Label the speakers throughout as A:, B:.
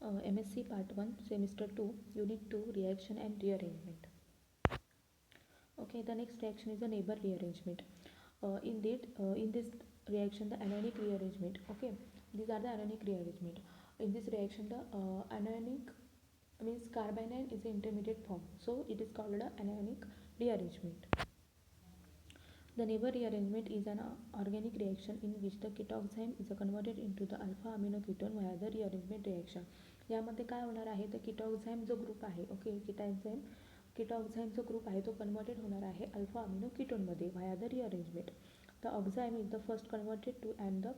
A: MSc Part 1, Semester 2, Unit 2, Reaction and Rearrangement. Okay, the next reaction is the Neber rearrangement. In this reaction, the anionic rearrangement. Okay, these are the anionic rearrangement. In this reaction, the anionic means carbanion is the intermediate form, so it is called a anionic rearrangement. The Neber rearrangement is an organic reaction in which the ketoxime is converted into the alpha amino ketone via the rearrangement reaction. यामध्ये काय होणार आहे, तर किटॉक्झाइम जो group आहे, okay, किटॉक्झाइम जो group आहे तो कन्वर्टेड होणार आहे अल्फा अमिनो कीटोनमध्ये via the rearrangement. The oxime is the first converted to and the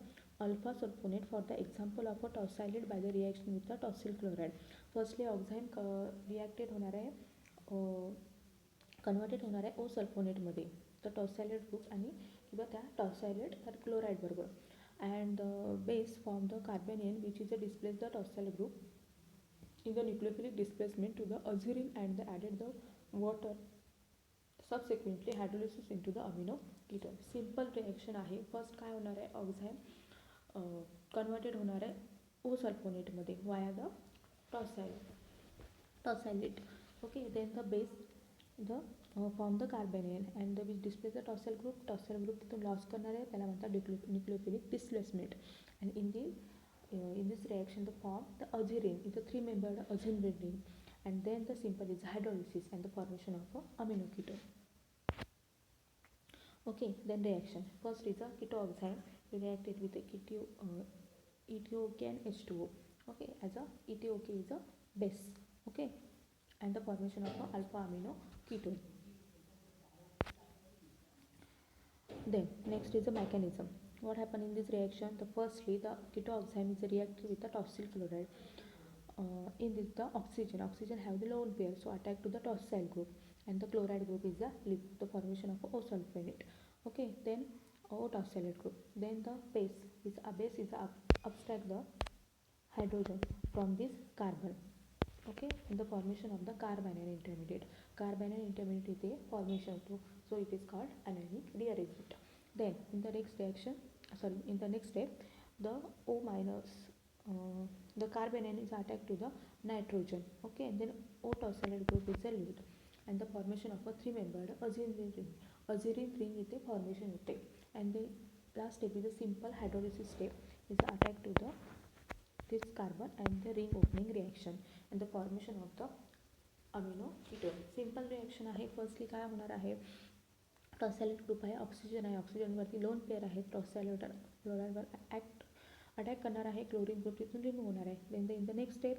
A: alpha sulfonate for the example of a tosylate by the reaction with the tosyl chloride. Firstly oxime reacted होणार आहे, converted होणार आहे O सल्फोनेटमध्ये, the टॉसाइलेट group आणि किंवा त्या टॉसाइलेट तर chloride बरोबर. And the base form the carbanion which is the displace the tosyl group in the nucleophilic displacement to the azurin and added the water, subsequently hydrolysis into the amino ketone. Simple reaction आहे. First काय होणार आहे, oxime converted होणार आहे O सल्फोनेटमध्ये via the tosylate. Okay, then the base the form the carbanion and the which displace the tosyl group तिथून loss करणार आहे, त्याला म्हणतात nucleophilic displacement. And in this reaction the form the azurin is a three-membered azurin ring, and then the simple is hydrolysis and the formation of a amino ketone. Okay, then reaction. First is a ketoxime reacted with a ethiocan H2O. Okay, as a ETOK is a base. Okay, and the formation of a alpha amino ketone. Then next is the mechanism. What happened in this reaction? The firstly the ketoxime is reacted with the tosyl chloride. In this the oxygen have the lone pair, so attack to the tosyl group, and the chloride group is the formation of O sulfonate. Okay, then O tosylate group. Then the base is abstract the hydrogen from this carbon. Okay, in the formation of the carbanion intermediate. Carbanion intermediate is a formation too, so it is called anionic rearrangement. Then in the next step, the O minus, the carbanion is attacked to the nitrogen. Okay, and then O tosylate group is lead, and the formation of a three-membered azurin ring with a formation hote. And the last step is a simple hydrolysis step, is attacked to the this carbon and the ring opening reaction and the formation of the amino ketone. Simple reaction आहे. Firstly काय होणार आहे, टॉसॅलेट group आहे, oxygen आहे, ऑक्सिजनवरती lone pair आहे, टॉसॅलेट क्लोराइडवर attack करणार आहे, chlorine group तिथून रिमूव्ह होणार आहे. Then in the next step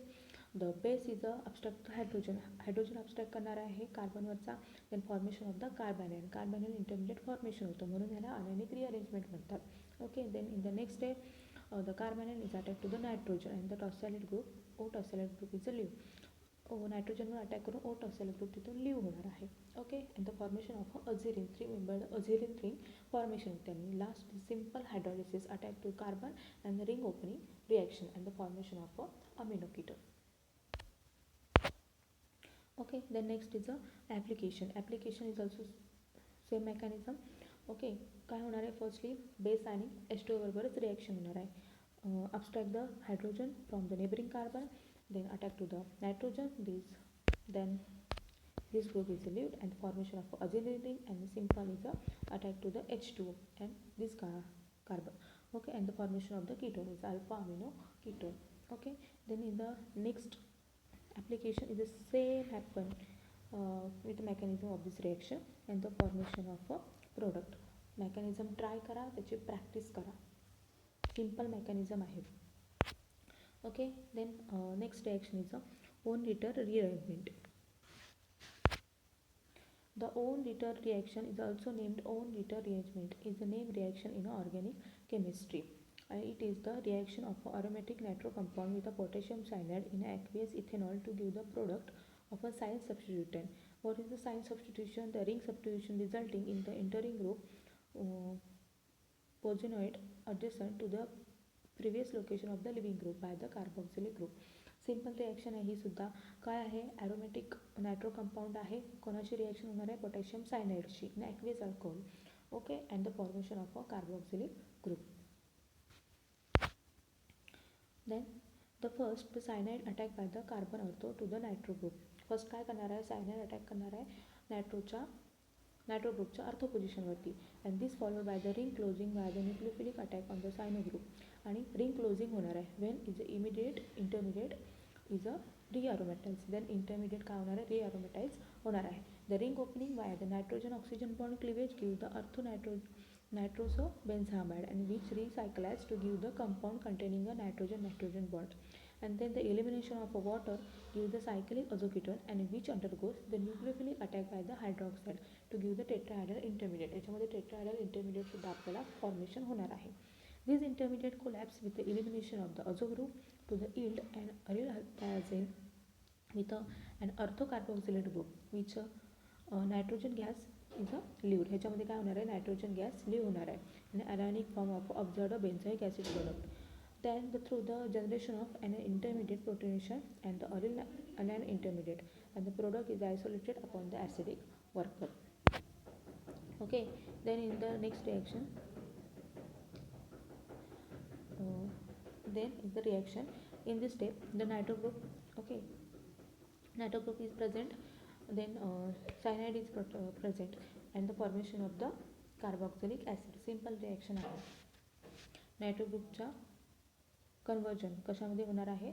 A: the base is a abstract hydrogen abstract करणार आहे कार्बनवरचा. Then formation of the carbanion intermediate formation होतं, म्हणून ह्याला anionic rearrangement म्हणतात. Okay, then in the next step the carbanion is attacked to the nitrogen and the tosylate group, O tosylate group is a leave. नायट्रोजनवर attack करून O tosylate group तिथून leave होणार आहे. Okay, and the formation of aziridine three membered aziridine ring formation होते. आणि last simple hydrolysis attack to carbon and the ring opening reaction and the formation of amino ketone. Okay, then next is application. Application is also same mechanism. Okay, काय होणार आहे, firstly base आणि H2O बरोबरच reaction होणार आहे. abstract the hydrogen from the neighboring carbon, then attack to the nitrogen, then this group is relieved and formation of azurin ring, and the simple is attack to the H2O and this carbon. Okay, and the formation of the ketone is alpha amino ketone. Okay, then in the next application is the same happen with the mechanism of this reaction and the formation of a product. mechanism try करा, त्याची practice करा. Simple mechanism आहे. Okay, then next reaction is the Owen-Ritter rearrangement. The Owen-Ritter reaction is also named Owen-Ritter rearrangement. Is the name reaction in organic chemistry. It is the reaction of aromatic nitro compound with a potassium cyanide in aqueous ethanol to give the product of a sign substituent. What is the sign substitution? The ring substitution resulting in the entering group pozinoid adjacent to the previous location of the living group by the carboxylic group. Simple reaction आहे ही सुद्धा. काय आहे, aromatic nitro compound आहे. कोणाची reaction होणार आहे, potassium सायनाइडची in aqueous alcohol. Okay, and the formation of a carboxylic group. Then the first the cyanide attack by the carbon ortho to the nitro group. First काय करणार आहे, cyanide attack करणार आहे नायट्रो ग्रुपच्या ortho पोझिशनवरती. And this followed by the ring closing by the nucleophilic attack on the cyano group. आणि ring closing होणार आहे when is a immediate intermediate is a rearomatize. Then intermediate काय होणार आहे, रिअरोमॅटाइज होणार आहे. The ring opening by the nitrogen oxygen bond cleavage give the ortho nitrosobenzamide and which recycles to give the compound containing a nitrogen bond. And then the elimination of water gives the cyclic azoketone and which undergoes the nucleophilic attack by the hydroxide to give the tetrahedral intermediate. याच्यामध्ये tetrahedral intermediate सुद्धा आपल्याला formation होणार आहे. These intermediate collapse with the elimination of the azo group to the yield an aryl thiazine with an orthocarboxylate group which nitrogen gas is a lived. ह्याच्यामध्ये काय होणार आहे, nitrogen gas live होणार आहे आणि anionic form of observed benzoic acid product. then through the generation of an intermediate protonation and the aryl anion intermediate and the product is isolated upon the acidic worker. Okay, then in the next reaction then in the reaction in this step the nitro group, okay, nitro group is present, then cyanide is present and the formation of the carboxylic acid. Simple reaction आहे. Nitro ग्रुपच्या conversion कशामध्ये होणार आहे,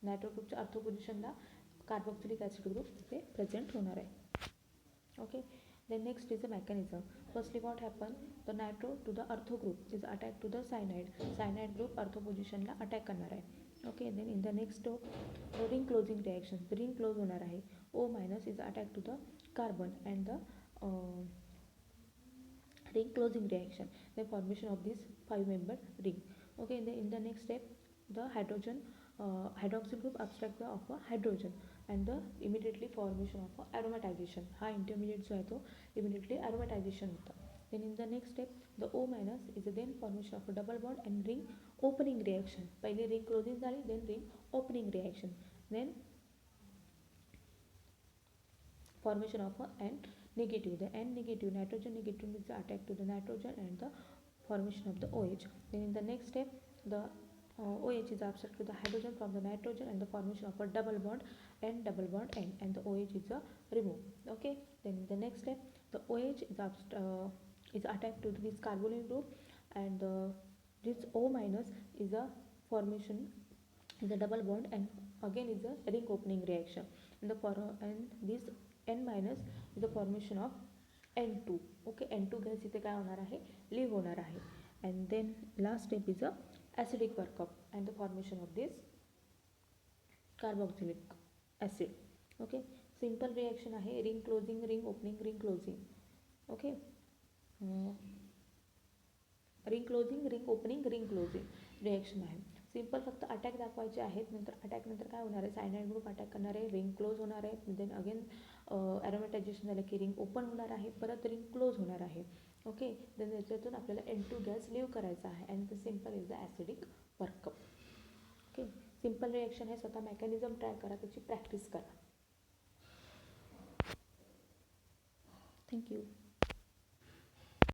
A: nitro ग्रुपच्या ortho पोझिशनला carboxylic acid group तिथे present होणार आहे. Okay, then next is a mechanism. Firstly what happen, the nitro to the ortho group is attack to the cyanide group ortho पोझिशनला अटॅक करणार आहे. Okay, then in the next step ring closing reaction, ring close होणार आहे. O minus is attacked to the carbon and the ring closing reaction, the formation of this 5-membered ring. Okay, in the next step the hydroxyl group abstract of a hydrogen and the immediately formation of a aromatization. हा intermediate जो आहे तो immediately aromatization होता. Then in the next step the O minus is then formation of a double bond and ring opening reaction. पहिले ring closing झाली, then ring opening reaction, then formation of a N negative. The N negative, nitrogen negative, is attack to the nitrogen and the formation of the OH. Then in the next step the OH is abstract to the hydrogen from the nitrogen and the formation of a double bond N and the OH is removed. Okay, then in the next step the OH is attached to this carbonyl group and this O minus is a formation is a double bond and again is a ring opening reaction and this N minus is the formation of N2. Okay, N2 gas इथे काय होणार आहे, live होणार आहे. and then last step is a acidic workup and the formation of this carboxylic acid. Okay, simple reaction आहे, ring closing, ring opening, ring closing. Okay, ring closing, ring opening, ring closing reaction आहे. Simple फक्त attack दाखवायचे आहेत. नंतर attack नंतर काय होणार आहे, सायनाइड ग्रुप अटॅक करणार आहे, रिंग क्लोज होणार आहे, देन अगेन ॲरोमॅटायझेशन झालं की रिंग ओपन होणार आहे, परत रिंग क्लोज होणार आहे. ओके, देन याच्यातून आपल्याला N2 गॅस लिव्ह करायचा आहे and the simple is the acidic workup. Okay, simple reaction आहे, स्वतः मेकॅनिझम ट्राय करा, त्याची प्रॅक्टिस करा. थँक्यू.